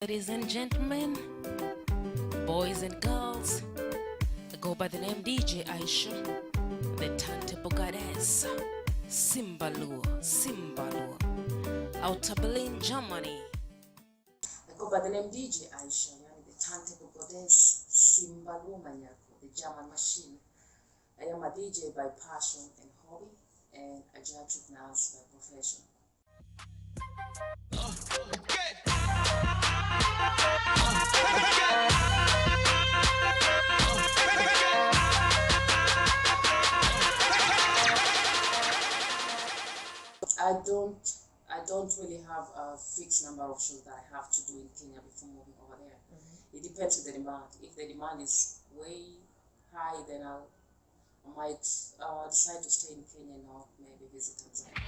Ladies and gentlemen, boys and girls, I go by the name DJ Aisher, the turntable goddess, Simbalu, out of Berlin, Germany. I go by the name DJ Aisher, the turntable goddess, Simbalu Manyako, the German machine. I am a DJ by passion and hobby, and a geriatric nurse by profession. I don't really have a fixed number of shows that I have to do in Kenya before moving over there. It depends on the demand. If the demand is way high, then I might decide to stay in Kenya and not maybe visit Tanzania.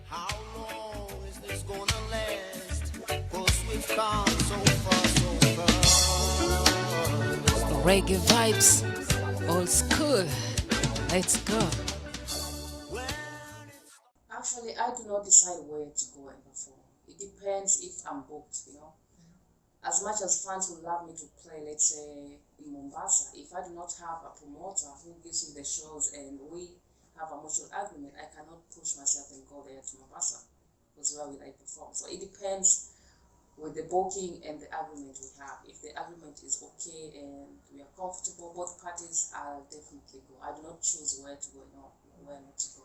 How long is this gonna last? 'Cause we've come so far, so far. Reggae vibes, old school. Let's go. Actually, I do not decide where to go and perform. It depends if I'm booked. As much as fans would love me to play, let's say, in Mombasa, if I do not have a promoter who gives me the shows and we have a mutual agreement, I cannot push myself and go there to Mombasa, because where will I perform? So it depends with the booking and the agreement we have. If the agreement is okay and we are comfortable, both parties, I'll definitely go. I do not choose where to go or where not to go.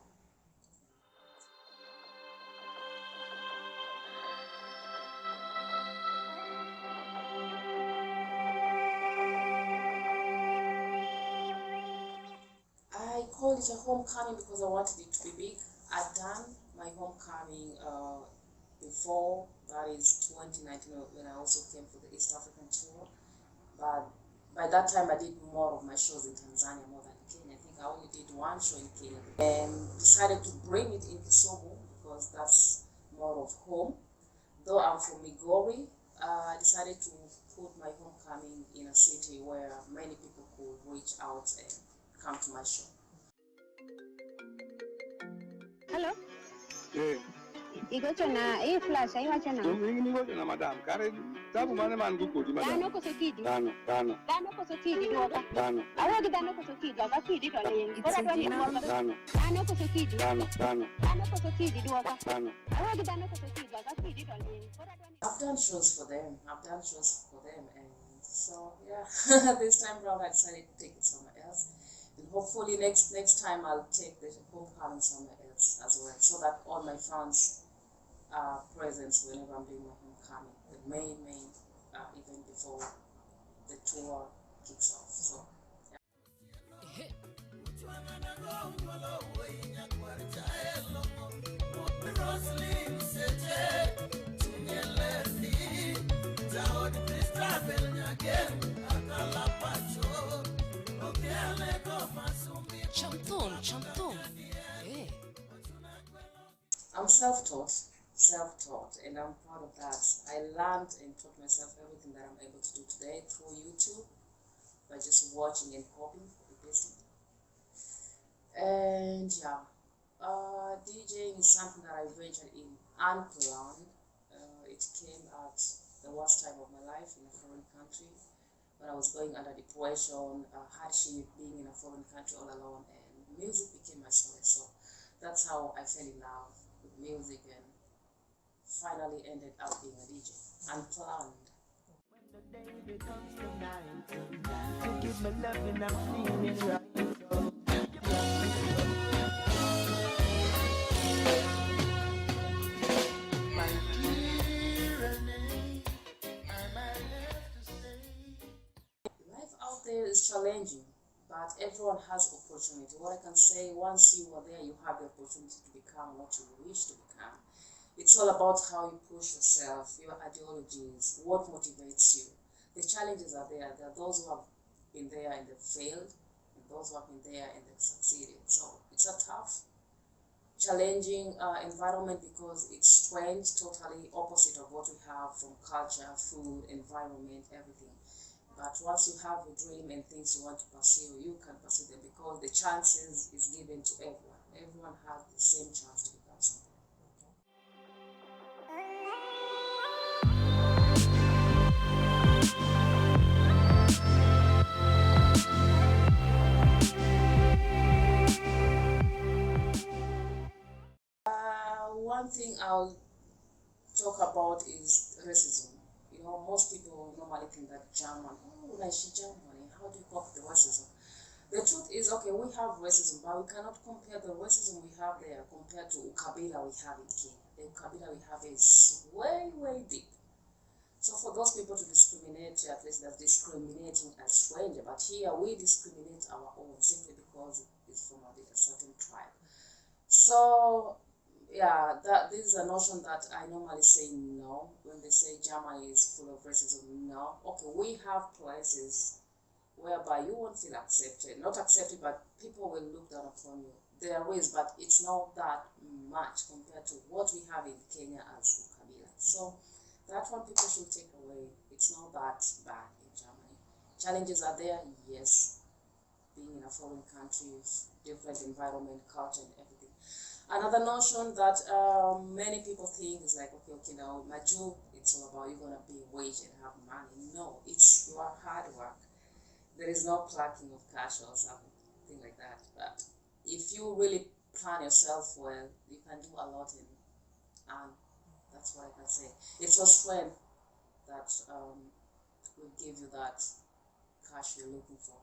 I called it a homecoming because I wanted it to be big. I'd done my homecoming before, that is 2019, when I also came for the East African tour. But by that time, I did more of my shows in Tanzania more than in Kenya. I think I only did one show in Kenya and decided to bring it in Kisumu because that's more of home. Though I'm from Migori, I decided to put my homecoming in a city where many people could reach out and come to my show. Hello? Eh, Iko na hii flash haiwacha na. mingi niko na madam. Kare tabu mane man gukoti madam. Dano ko sokidi. Dano. Dano ko sokidi doka. Dano. Awa ki dano ko sokidi doka kidi to lengi. Ora to ni doka. Dano. Dano ko sokidi. Dano. Dano ko sokidi doka. Dano. Awa ki dano ko sokidi doka kidi to lengi. Ora to ni. I've done shows for them, and so yeah, this time around I decided to take it somewhere else. And hopefully next time I'll take the homecoming somewhere else as well, so that all my fans are present whenever I'm doing my homecoming, the main event before the tour kicks off. So yeah. Chanton. Yeah. I'm self-taught, and I'm proud of that. I learned and taught myself everything that I'm able to do today through YouTube by just watching and copying, pasting. And yeah, DJing is something that I ventured in unplanned. It came at the worst time of my life in a foreign country, when I was going under depression, hardship, being in a foreign country all alone, and music became my solace. So that's how I fell in love with music and finally ended up being a DJ. Unplanned. When the day becomes the night, you give me love and I'm feeling right. My dear Renee, I might have to say. Life out there is challenging, but everyone has opportunity. What I can say, once you are there, you have the opportunity to become what you wish to become. It's all about how you push yourself, your ideologies, what motivates you. The challenges are there. There are those who have been there and they've failed, and those who have been there and they've succeeded. So it's a tough, challenging environment because it's strange, totally opposite of what we have from culture, food, environment, everything. But once you have a dream and things you want to pursue, you can pursue them because the chances is given to everyone. Everyone has the same chance to become something. I'll talk about is racism. You know, most people normally think that German, oh, like she Germany, how do you cope with the racism? The truth is, okay, we have racism, but we cannot compare the racism we have there compared to ukabila we have in Kenya. The ukabila we have is way, way deep. So for those people to discriminate, at least that's discriminating a stranger, but here we discriminate our own simply because it's from a certain tribe. So yeah, this is a notion that I normally say no. When they say Germany is full of racism, no. Okay, we have places whereby you won't feel accepted. Not accepted, but people will look down upon you. There is, but it's not that much compared to what we have in Kenya as Ukabila. So that one people should take away. It's not that bad in Germany. Challenges are there, yes. Being in a foreign country, different environment, culture, and everything. Another notion that many people think is like, okay, now my job, it's all about you're gonna be wage and have money. No, it's your hard work. There is no plucking of cash or something like that. But if you really plan yourself well, you can do a lot and that's what I can say. It's your strength that will give you that cash you're looking for.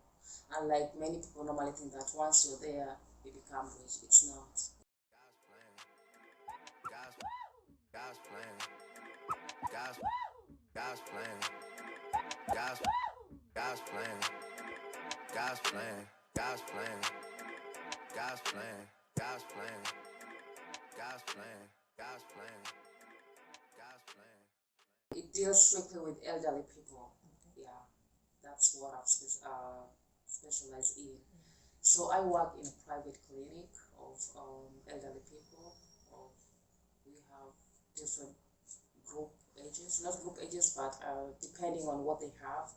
Unlike many people normally think that once you're there, you become rich. It's not. God's plan. God's plan. God's plan. God's plan. God's plan. God's plan. God's plan. God's plan. God's plan. God's plan. It deals strictly with elderly people. Yeah, that's what I've specialized in. So I work in a private clinic of elderly people. We have different group ages, not group ages, but depending on what they have.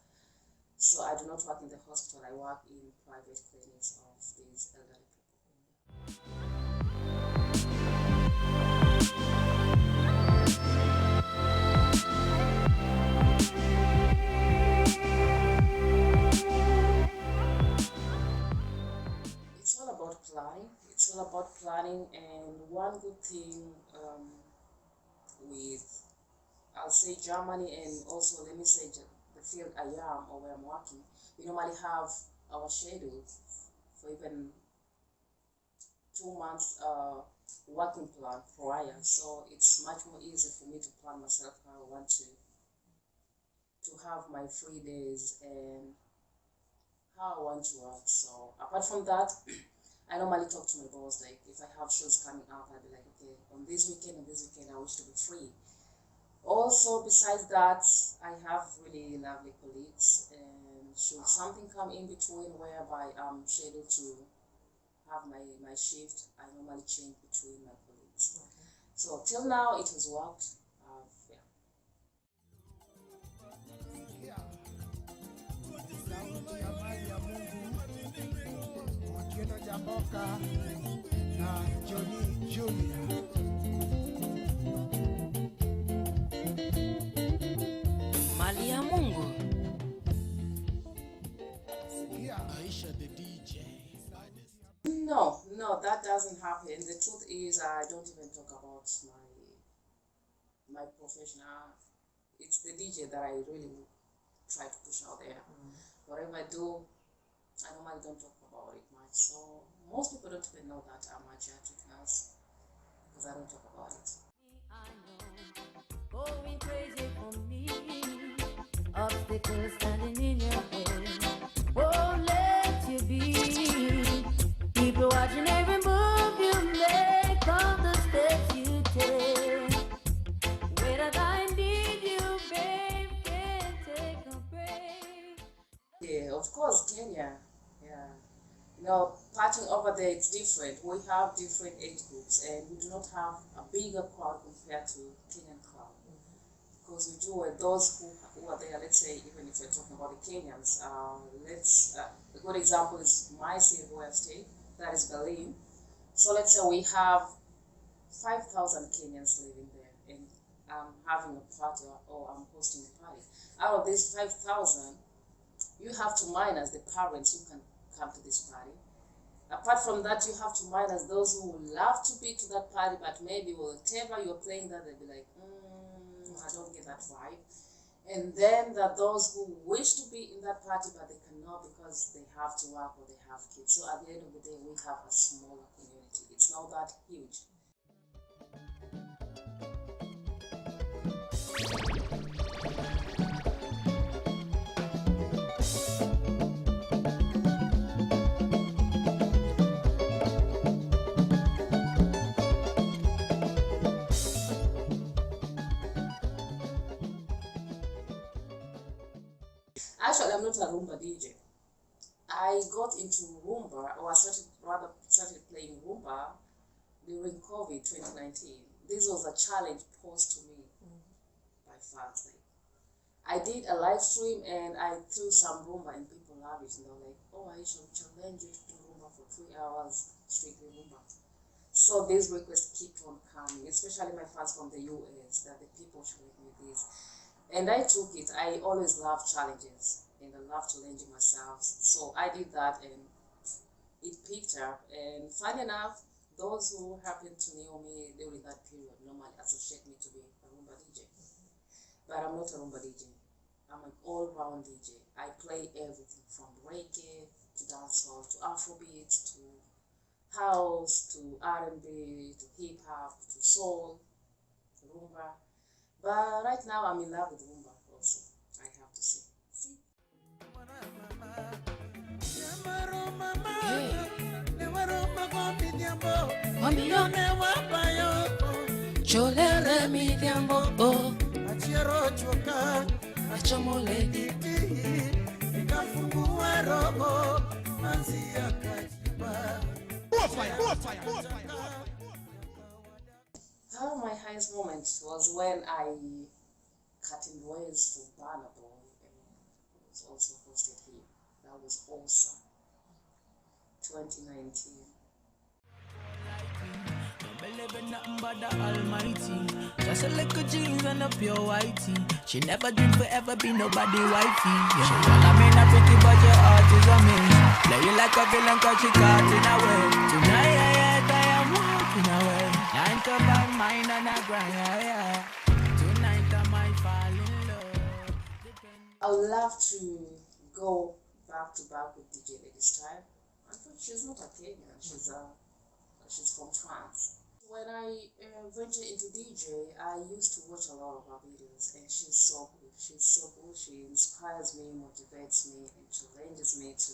So I do not work in the hospital. I work in private clinics of these elderly people. It's all about planning. It's all about planning, and one good thing with, I'll say Germany, and also let me say the field I am or where I'm working, we normally have our schedule for even 2 months working plan prior, so it's much more easy for me to plan myself how I want to have my free days and how I want to work. So apart from that, I normally talk to my boss, like if I have shows coming up, I'll be like, okay, on this weekend I wish to be free. Also, besides that, I have really lovely colleagues, and should something come in between whereby I'm scheduled to have my shift, I normally change between my colleagues. Okay. So till now, it has worked. Mali ya Mungu. Aisher the DJ. No, that doesn't happen. The truth is, I don't even talk about my profession. It's the DJ that I really try to push out there. Whatever I do, I normally don't talk about it much. So most people don't even know that I'm a geriatric nurse because I don't talk about it. I know, going crazy for me, obstacles standing in your way, won't let you be. People watching every move you make, all the steps you take. Where I need you, babe, can't take a break. Yeah, of course, Kenya. Yeah. Partying over there, it's different. We have different age groups, and we do not have a bigger crowd compared to Kenyan crowd. Because we do with those who are there, let's say, even if we're talking about the Kenyans, a good example is my city where I stay, that is Berlin. So let's say we have 5,000 Kenyans living there, and I'm having a party or I'm hosting a party. Out of these 5,000, you have to minus the parents who can come to this party, Apart from that, you have to minus those who would love to be to that party, but maybe whatever you're playing that, they'll be like, I don't get that vibe. And then there are those who wish to be in that party, but they cannot because they have to work or they have kids. So at the end of the day, we have a smaller community. It's not that huge. Actually, I'm not a Rumba DJ. I got into Rumba, or I started playing Rumba during COVID 2019. This was a challenge posed to me by fans. Like, I did a live stream and I threw some Rumba and people loved it. And they were like, oh, Aisher, we challenge you to do Rumba for 3 hours, strictly Rumba. So these requests keep on coming, especially my fans from the US, that the people should make me this. And I took it. I always love challenges and I love challenging myself. So I did that and it picked up. And funny enough, those who happened to know me during that period normally associate me to be a Rumba DJ. But I'm not a Rumba DJ. I'm an all-round DJ. I play everything from reggae to dancehall to Afrobeat to house to R&B to hip-hop to soul to Rumba. But right now, I'm in love with Rumba also, I have to say. See? Cholere mi diambo, achomole. My highest moment was when I cut in waves for Burna Boy and it was also hosted here. That was awesome. 2019. Don't believe in nothing but the Almighty. Just a little jeans and a pure whitey. She never dreamed forever be nobody wifey. Yeah. She wanna mean a pretty but your heart is a miss. Play you like a villain cause she caught in a way. Tonight I am walking away. 9 to 5 mine and a grind, yeah. Tonight I might fall in love. I would love to go back to back with DJ this time. I thought she's not a Kenyan, she's from France. When I ventured into DJ, I used to watch a lot of her videos and she's so good. She's so good. She inspires me, motivates me, and challenges me to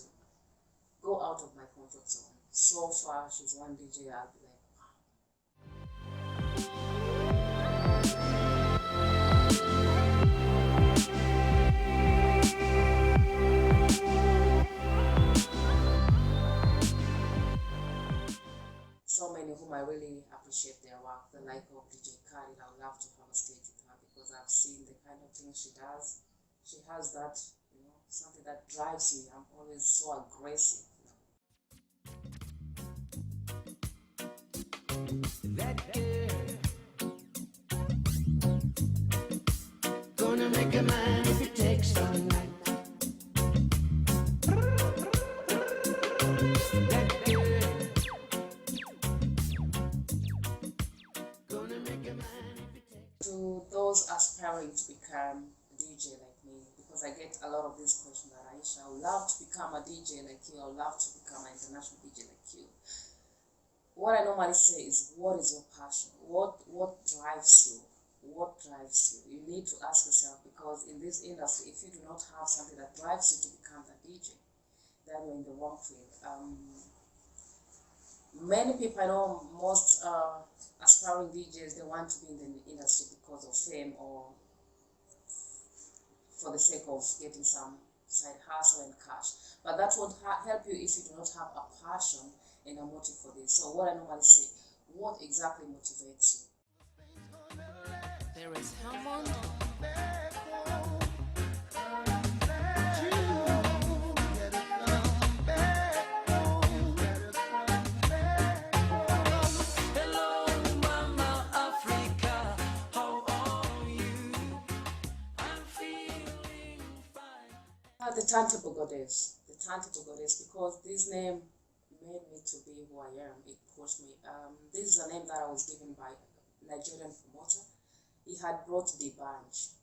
go out of my comfort zone. So far, she's one DJ I'll be like, so many whom I really appreciate their work, the like of DJ Khaled. I would love to have a stage with her because I've seen the kind of things she does. She has that, something that drives me. I'm always so aggressive. That girl gonna make a man if it takes all night. That girl gonna make a man if it takes. To those aspiring to become a DJ like me, because I get a lot of these questions that Aisha, I would love to become a DJ like you, I would love to become an international DJ like you. What I normally say is, what is your passion? What drives you? What drives you? You need to ask yourself, because in this industry, if you do not have something that drives you to become a DJ, then you're in the wrong field. Many people, I know most aspiring DJs, they want to be in the industry because of fame or for the sake of getting some side hustle and cash. But that won't help you if you do not have a passion and a motive for this. So what I normally say, what exactly motivates you? There is Hammond. Hello, Mama Africa, how are you? I'm feeling fine. The Turntable Goddess, because this name made me to be who I am. It pushed me. This is a name that I was given by a Nigerian promoter. He had brought the bunch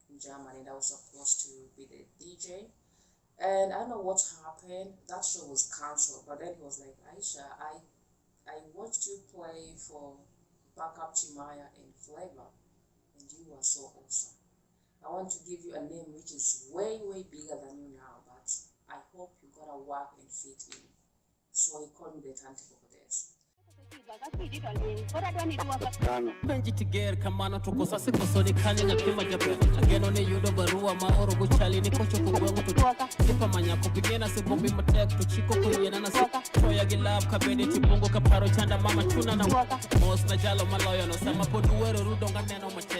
in Germany and I was supposed to be the DJ. And I don't know what happened. That show was cancelled. But then he was like, Aisha, I watched you play for Backup Timaya and Flavor, and you are so awesome. I want to give you a name which is way, way bigger than you now, but I hope you're gonna work and fit in. So he called me the Turntable Goddess. Benji tiger kamana tuko sasa kusoni kanya ngakima jape ageno ne yudo barua maoro guchali ni kocho kugwengu tutoka sipa manya kupigena sibombi matek tuchiko kuyena na sika toya gilab kabede tibungo kaparo chanda mama tuna na mos na jalo maloyo no sama poduwero rudonga neno mate